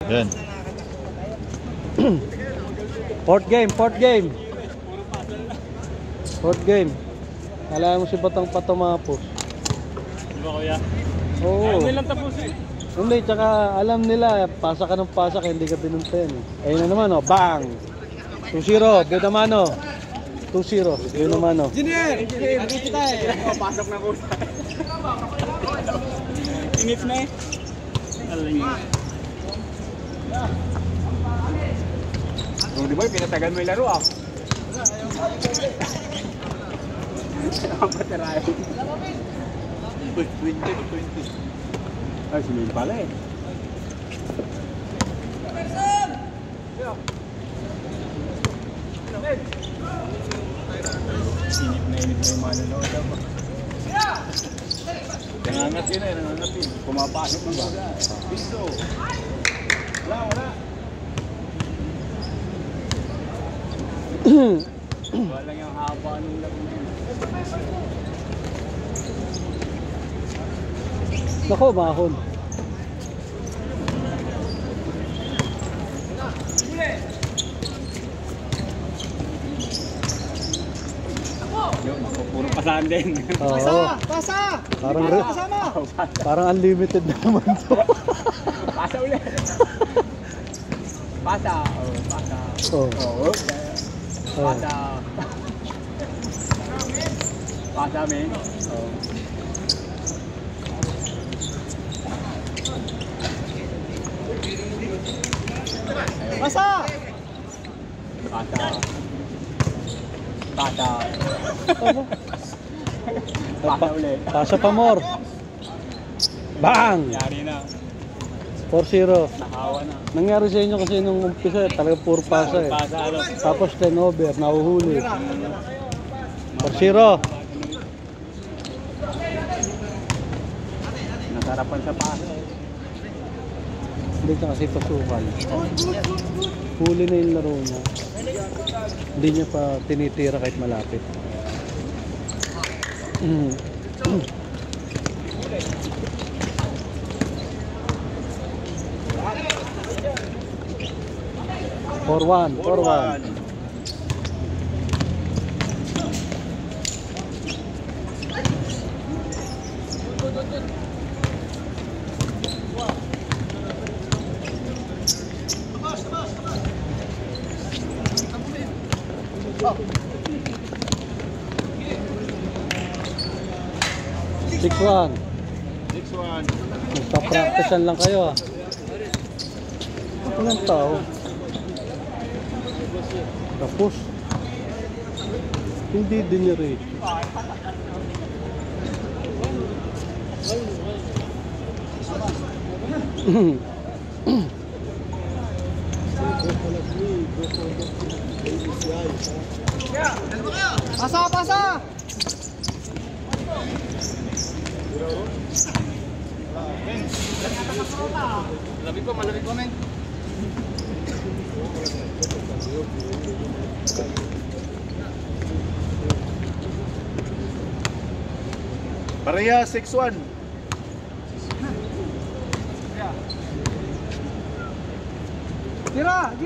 Yan. Fourth game. Fourth game. Kala mo si Batang patumapos. Di ba kuya? Oo. Ayaw nilang tapusin. Hindi, tsaka alam nila, pasa ka ng pasa kaya hindi ka binuntayan. Ayun na naman, oh, bang! 2-0, Bedamano. 2-0, Bedamano. Engineer! Agad kita eh. Pasok na ko. Init na eh. Alam niyo. Di ba, pinatagal mo yung laro ah. Ang patirayo. 20. Ay, sumil pala eh. Init na yung mananood ako. Nangangat yun eh, nangangat yun. Pumapasok na ba? Piso. Wala. Walang yung haba nung laro na yun. Nako, mahon. Yun, puro pasahan din. Oo. Pasa! Parang unlimited na naman to. Pasa ulit. Pasa. Pasa. Oh. Pasa. Pasa, men. Pasa! Pasa. Pasa ulit. Pasa pa more. Bang! Yari na. 4-0. Nakawa na. Nangyari sa inyo kasi nung umpisa, talaga puro pasa eh. Pasa, ano? Tapos 10 over, nahuhuli. 4-0. Nasarapan sa pasa eh. Hindi ka kasi pasukan. Huli na yung laro niya. Hindi niya pa tinitira kahit malapit. 4-1. 6-1. Magpa-practicean lang kayo ah. Walang tao. Tapos hindi dinirate. Pasa! Malamig pa, men. Pareha 6-1. Tira, G.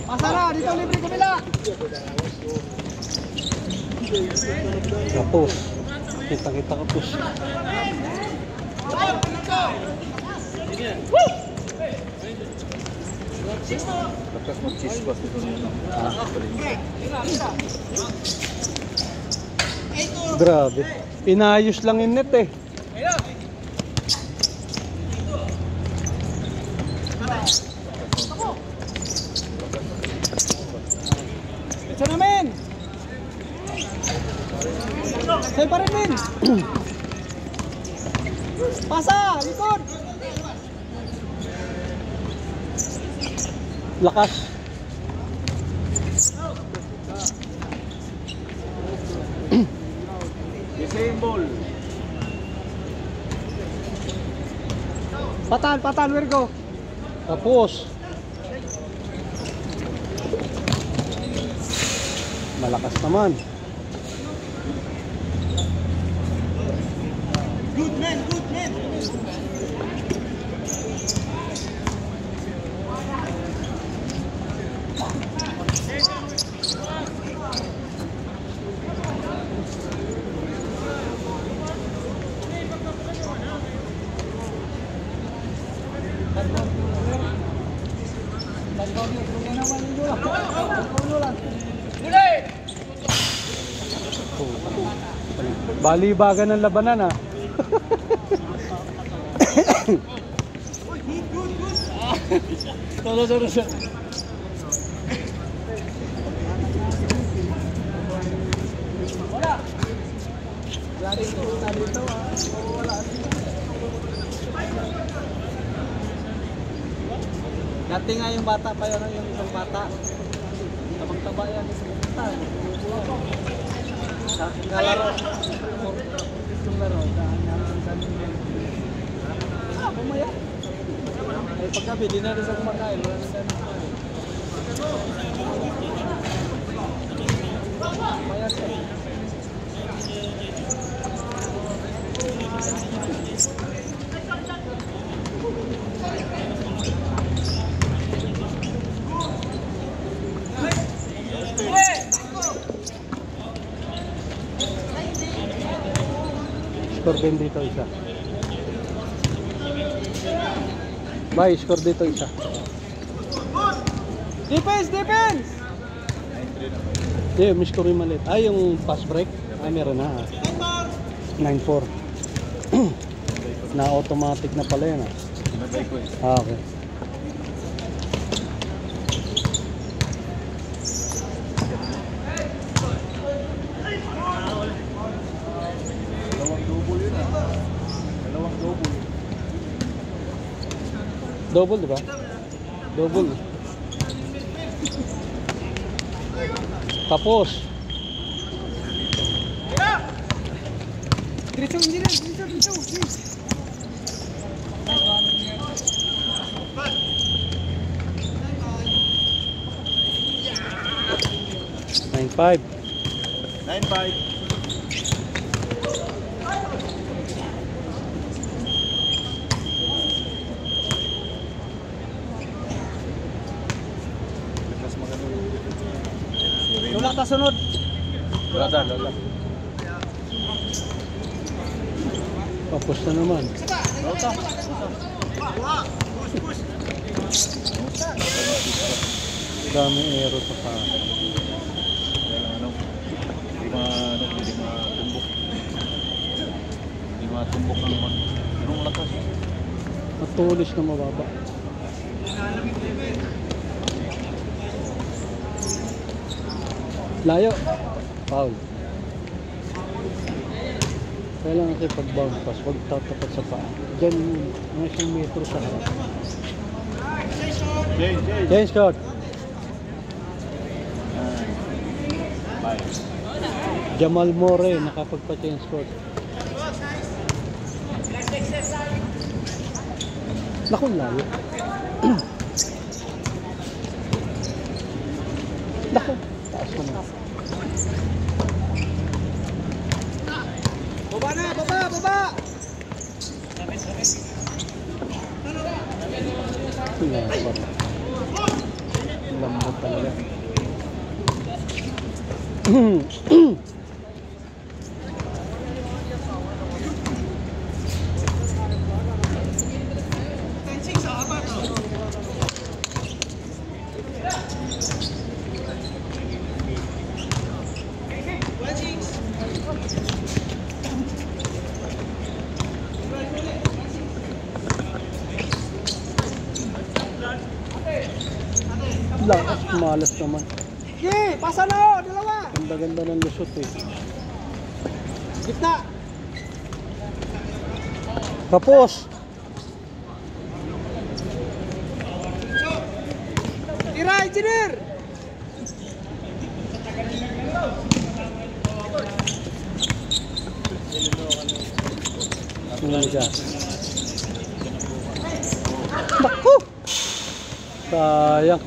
Pasa na, dito libre kumila. Kapos. Kita kapos. Lakas mag-chispas dito nila. Grabe. Inayos lang yung net eh. Isa na, men. Sa'yo pa rin, men. Pasa, likod. Lakas. Disable. Patan, Virgo. Tapos. Malakas naman. Balibagan ng labanan ah. Dati nga yung bata pa yun, yung isang bata. Tabang-taba yan, isang bata. Nalaro. Yung laro, pumaya. Ay paggabi, di na rin sa kumakain. Wala na tayo kumakain. Pumaya siya. Score din dito isa. Bye, score dito isa. Defense! Defense! May score yung maliit. Ay, yung pass break. Ay, meron na. 9-4. Na automatic na pala yan. Nagay ko eh. Okay. Dalawang double yun ah. Dalawang double. Double, di ba? Double. Tapos. Diretso, engineer! Diretso! Please! 9-5. 9-5. Lakas magano. Wala ta sunod! Lola. Tapos na naman. Lola. Dami aero sa pa. Hindi matumbok ng anong lakas. Matulis na mababa. Layo. Foul. Kailangan kasi pag bounce pass, huwag tatapat sa paa. Diyan, mga 1 metro sa harap. Change court. Bye. Jamal More nakapagpa-change court. Naku, layo. Naku, taas naman. Baba na! Baba! Baba! Lapar. Lambot talaga. Lakas, malas naman. Okay! Pasa na! Dalawa! Ganda-ganda ng lusot eh. Gitna! Kapos! Tira, engineer! Ano siya? Naku! Sayang.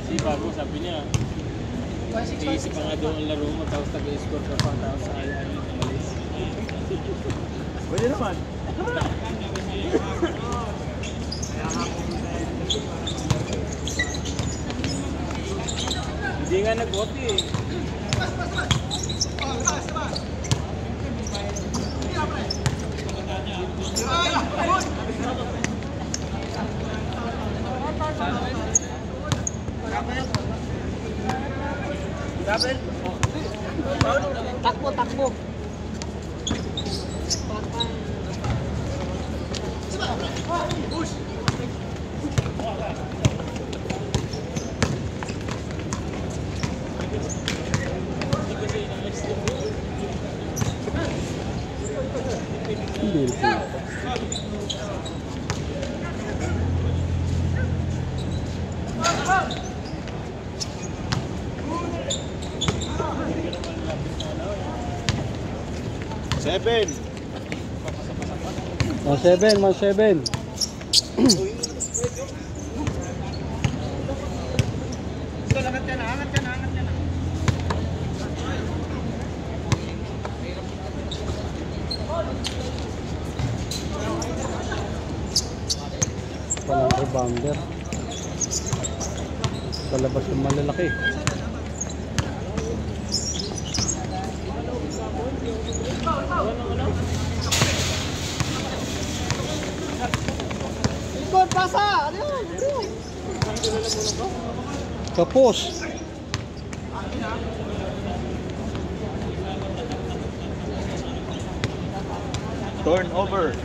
Si Bago sabi niya, iisip pa nga doon ang laro mo tapos nag-score ka pa tapos ayaw niya umalis. Pwede naman. Hindi nga nag-vote eh. Takbo, takbo. Hindi. Seven. 1-7, 1-7. Walang rebounder. Palabas yung malalaki. Ikot, pasa! Ano yun? Kapos. Turnover.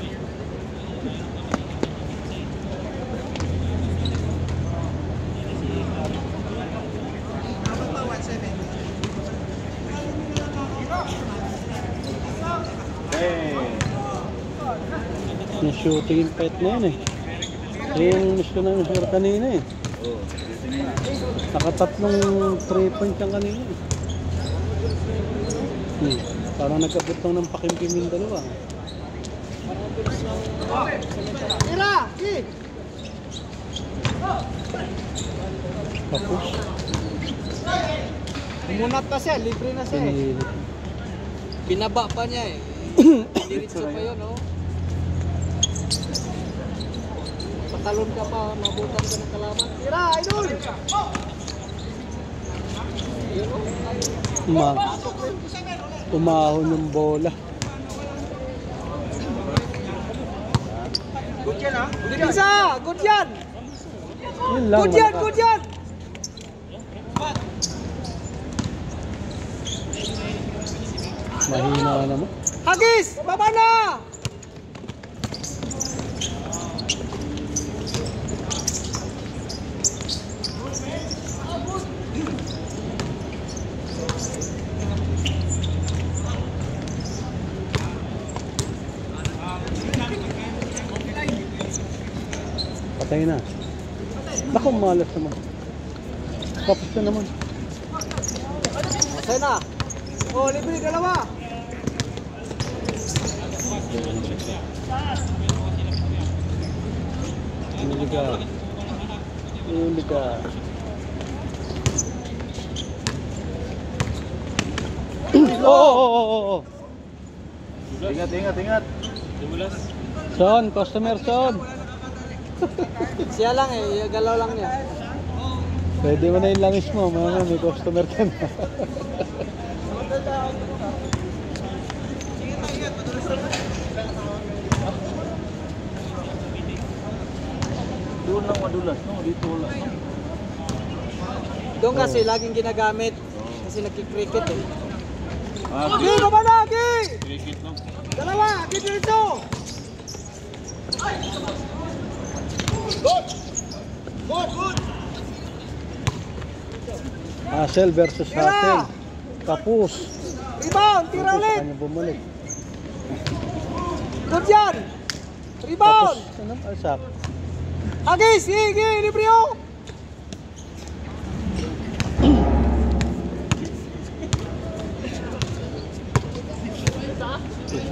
Yung shooting pet na yun eh. Yung miss ko na yung sure kanina eh. Nakatatlong 3 points yung kanina eh. Parang nagkabot lang ng pakimpimin dalawa. Tira! Ki! Kapos. Umunat pa siya, libre na siya eh. Pinilit. Binaba pa niya eh. Diretso pa yun, oh. Patalon ka pa, mabutan ka ng kalaban. Tira, idol! Umahon yung bola. Good yan, ha? Isa! Good yan! Yun lang. Good yan, good yan! Mahina naman. Hagis! Baba na! Patay na. Naku, malas naman. Kapos na naman. Masay na! Oh, libre, dalawa! Huli ka. Huli ka. Oo. Ingat, ingat, ingat. Son, customer son. Siya lang eh, galaw lang niya. Pwede mo na yung langis mo. May customer ka na. Doon lang madulas, no? Dito wala, no? Doon kasi laging ginagamit. Kasi nagki-cricket eh. Ah, Gi, baba na! Gi! cricket, no? Dalawa! Gi dito! Hassel versus Hassel. Kapus. Rebound! Tira Kapus, ulit! kanya bumalik. Good yan! Kapus. Rebound! Ano? Alsak. Hagis! Gi! Libre oh!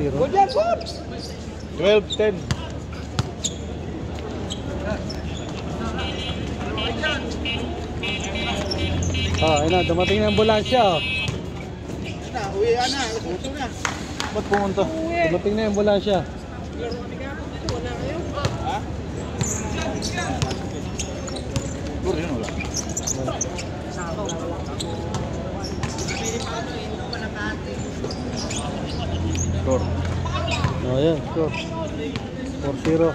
Good yan! Good! 12-10. Ayun na, dumating na yung ambulansya. Na, uwi na. Uso na. Ba't pumunta? Dumating na yung ambulansya. Siguro yun wala. Score. O yan, score. 4-0.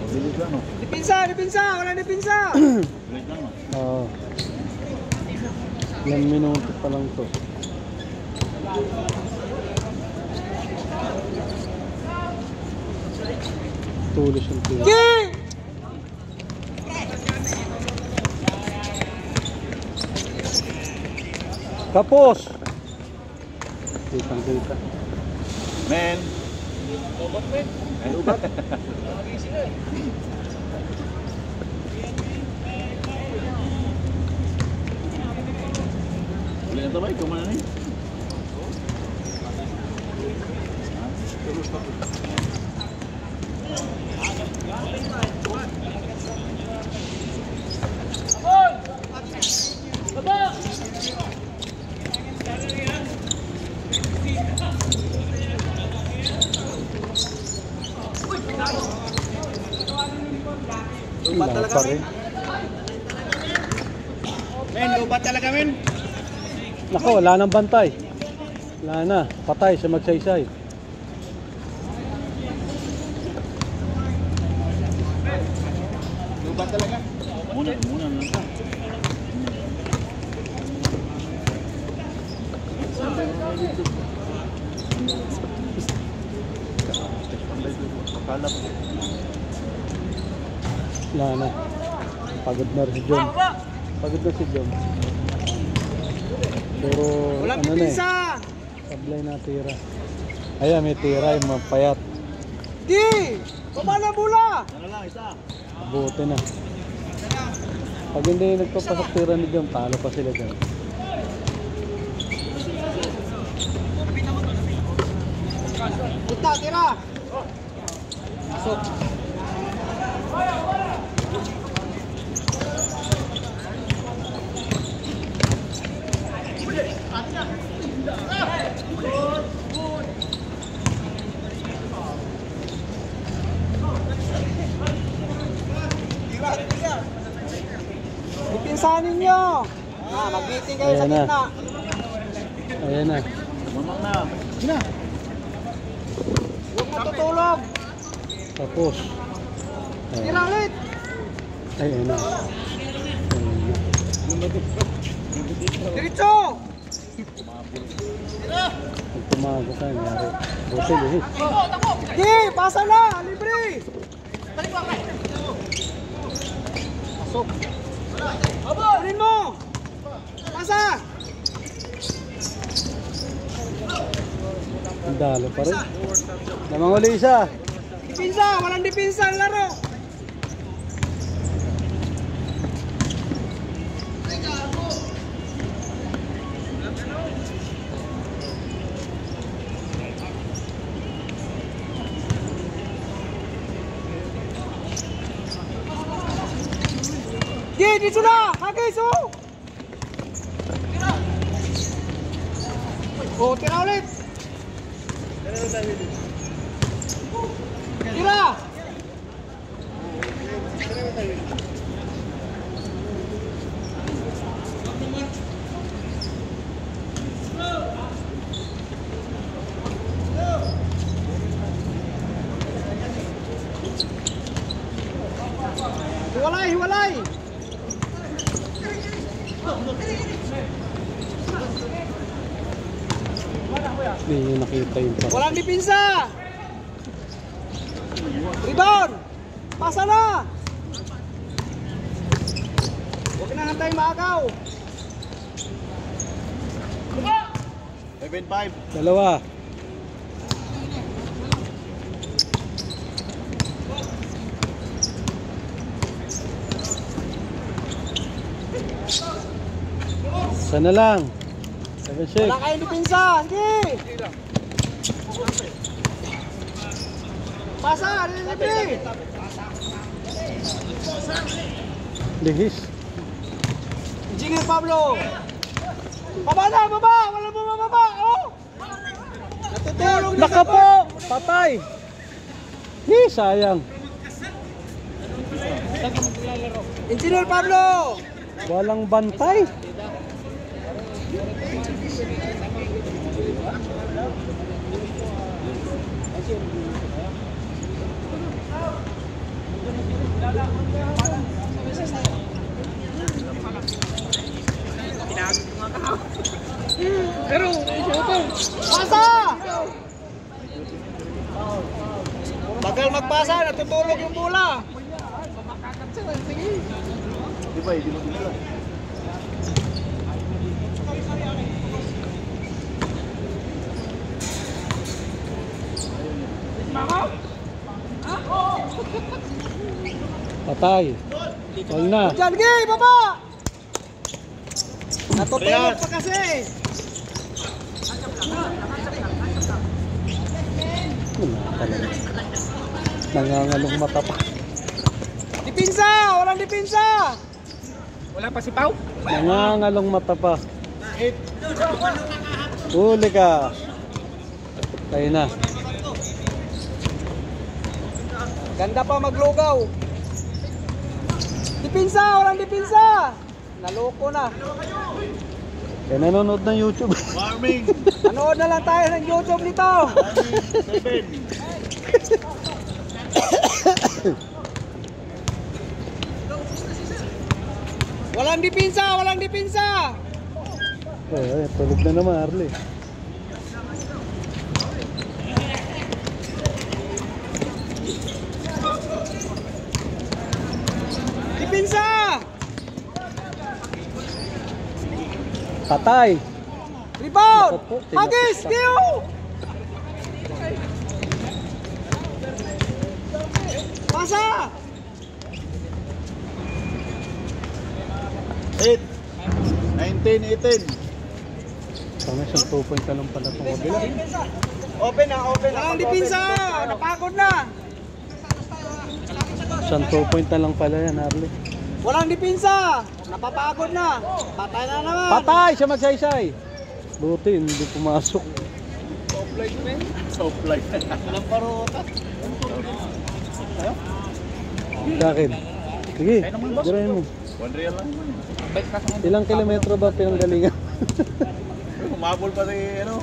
Bilis lang no? Dipinsa! Wala dipinsa! Bilis lang no? Oo. Ilang minuto pa lang to. Tulos yung tulos. Kapos! Kitang-kita. Men! Men ubat? Uli na tabay, kumana na yun. Wala pa rin. Men, lubat talaga men. Nako, wala nang bantay. Wala na, patay sa magsaysay. Lubat talaga. Muna lang ka. Akala ko. Wala na. Pagod na rin si John. Pagod na si John. Pero Walang ano na eh. dipinsa! Sablay na tira. Ayan, may tira yung mga payat. Di! Kumana bula! Ano lang, isa. Buti na. Pag hindi nagpapasok tira ni John, talo pa sila dyan. Punta, tira! Pasok. Ipinsanin nyo! Mag-meeting kayo sa Ayan na. gitna. Ayan na. Mamang na. Huwag matutulog. Tapos. Tira ulit. Ayan na. Diretso! Pag tumago ka, nangyari. Buti, lihit. Di! Pasa na! Libre! Pasok. Kunin mo! Pasa! Ang dalo pa rin. Namang uli isa. Dipinsa! Walang dipinsa ang laro! Di! Dito na! Hagis! Oh! Oh, tira ulit! Tira! Hiwalay! Hiwalay! Hindi nyo nakita yung pa. Walang dipinsa! Rebound! Pasa na! Huwag na hantay maagaw! 7-5. Dalawa. Sana lang. 7-6. Wala kayong dipinsa! Sige! Pasa! Libre! Lihis. Engineer Pablo! Baba na! Baba! Wala mo mababa! Oh! Natutulog na Naka po! Patay! Sayang. Engineer Pablo! Walang bantay. Pero, pasa! Bagal magpasa, natutulog yung bola. Di ba, hindi mo dinala. Patay. All na. Diyan, gay, baba! Natutulog pa kasi. Wala talaga. Nangangalong mata pa. Dipinsa! Walang dipinsa! Wala pa si Pau? Nangangalong mata pa. Huli ka. Tayo na. Ganda pa maglugaw. Dipinsa! Walang dipinsa! Naloko na. Kaya nanonood ng YouTube. Warming! Anood na lang tayo ng YouTube nito. 7. Walang dipinsa! Walang dipinsa! Tulog na naman, Arlie. Dipinsa! Patay! Rebound! Naku po, Hagis! tinapos pa. Giyo! Pasa! 8. 19, 18. Sana siyang 2 point ka lang pala itong kabila. Open na, open na. Walang dipinsa! Napagod na! Siyang 2 point na lang pala yan, Arlie. Walang dipinsa! Napapagod na! Patay na naman! Patay! Siya magsaysay! Buti, hindi pumasok. Soft light. Walang parota. Sa akin. Sige, dirayan mo. 1 real lang. Ilang kilometro ba pinanggalingan? Humabol pa si, ano,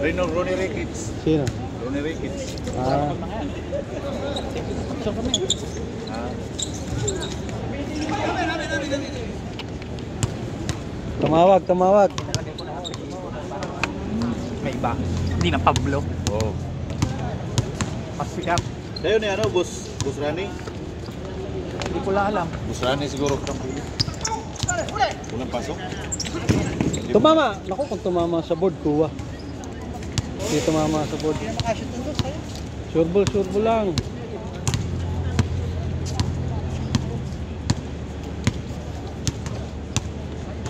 Ronnie Ricketts. Sino? Ronnie Ricketts. Ah, tumawag. May iba. Hindi na Pablo. Oo. Pasikap. Sa'yo ni, ano, Boss Rani? Hindi ko lang alam. Boss Rani siguro. Unang pasok? Tumama! Naku, kung tumama sa board, kuha. Hindi tumama sa board. Sure ball lang.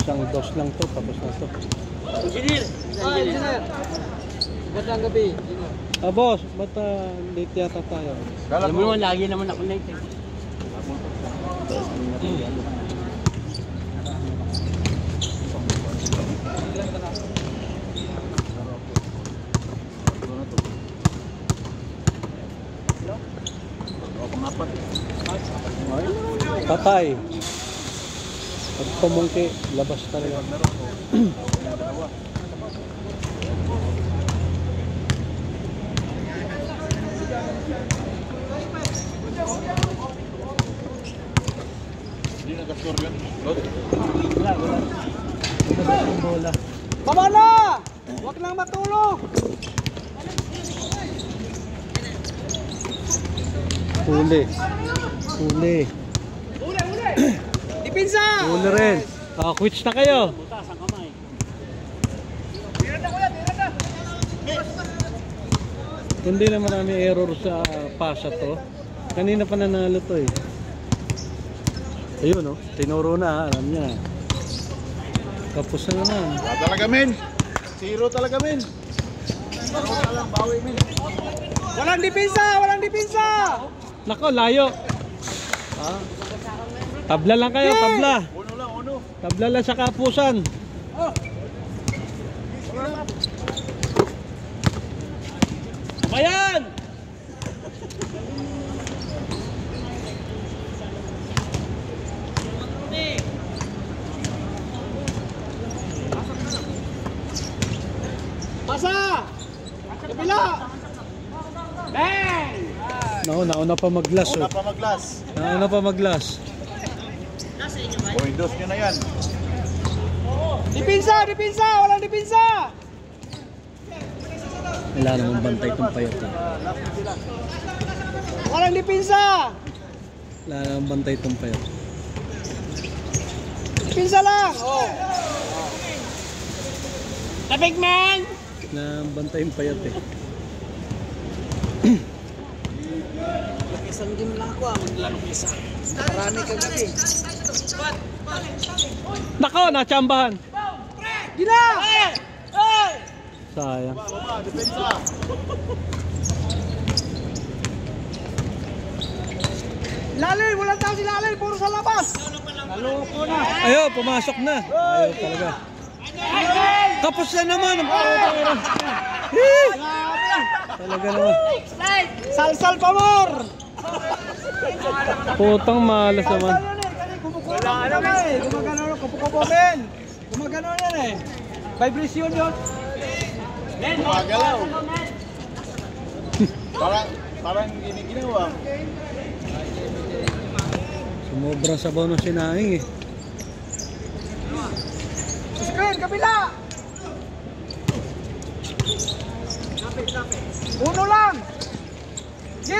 Isang dos lang to, tapos na to. Engineer! Engineer! Magandang gabi. Ah, boss, ba't late yata tayo? Alam mo naman, lagi naman ako late. pangapat. Patay. Pag pumungki, labas talaga. Hindi nag-score yun. Load. Bola. Baba na! Huwag nang matulog! Huli. Dipinsa! Huli rin. Quits na kayo. Hindi na marami error sa pasa to. Kanina pa nanalo to eh. Ayun oh, tinuro na, alam niya. Kapos na naman. Wala talaga, men. Zero talaga, men. Wala lang, bawi, men. Walang dipinsa! Walang dipinsa! Nako, layo. Ah. Tabla lang kayo, tabla. Uno lang, uno. Tabla lang sa kapusan. Bayan! Pasa! Kabila! Bang! Nauna pa mag-glass Una oh. pa mag-glass. Nauna pa mag-glass. Windows nyo na yan. Dipinsa! Dipinsa! Walang dipinsa! Wala namang bantay itong payat eh. Walang dipinsa! Wala namang bantay itong payat. Dipinsa lang! Oh. Tapik man! Wala namang bantay yung payat eh. Isang game lang ako maglaro isa. Marami kang gabi. Nako, natsambahan. Gina! Sayang. Baba, depensa. Lalil! Walang tao si Lalil! Puro sa labas! Naloko na! Ayaw, pumasok na. Ayaw talaga. Tapos na naman. Ang putang. Talaga naman. Salsal pa more! Putang malas naman. Wala na eh! Gumagano na! Kupo-kupo men! Gumagano yan eh! Vibration yun! Gumagalaw. Parang giniginawa. Sumubrang sabaw ng sinaing eh. Screen! Kabila! Uno lang! G!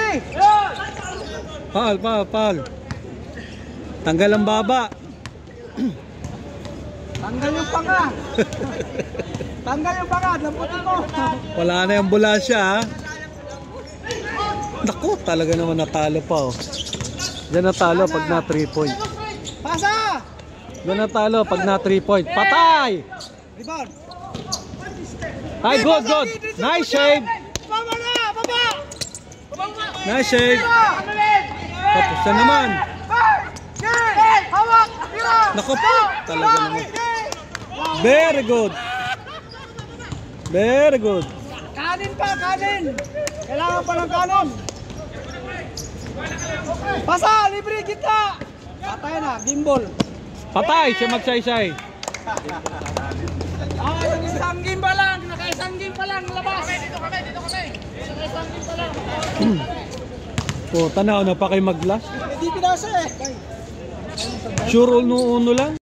Paal. Tanggal ang baba. Tanggal yung panga! Tanggal yung panga! Lamputin mo! Wala na yung ambulansya ha. Naku, talaga naman natalo pa oh. Diyan natalo pag na 3 point. Pasa! Diyan natalo pag na 3 point. Patay! Rebound! Ay, good. Nice save. Baba na! Baba! Nice save. Tapos na naman. Hawak! Tira! Naku po, talaga naman. Very good. Kanin pa! Kanin! Kailangan pa ng kanin! Pasa! Libre kita! Patay na! Gimbal! Patay siya magsaysay. Yung isang gimbal lang! Naka-isang gimbal lang! Labas! Dito kami! Naka-isang gimbal lang! Oh, tanaw na pa kayo mag-glass. Hindi pinasa eh! Sure uno lang.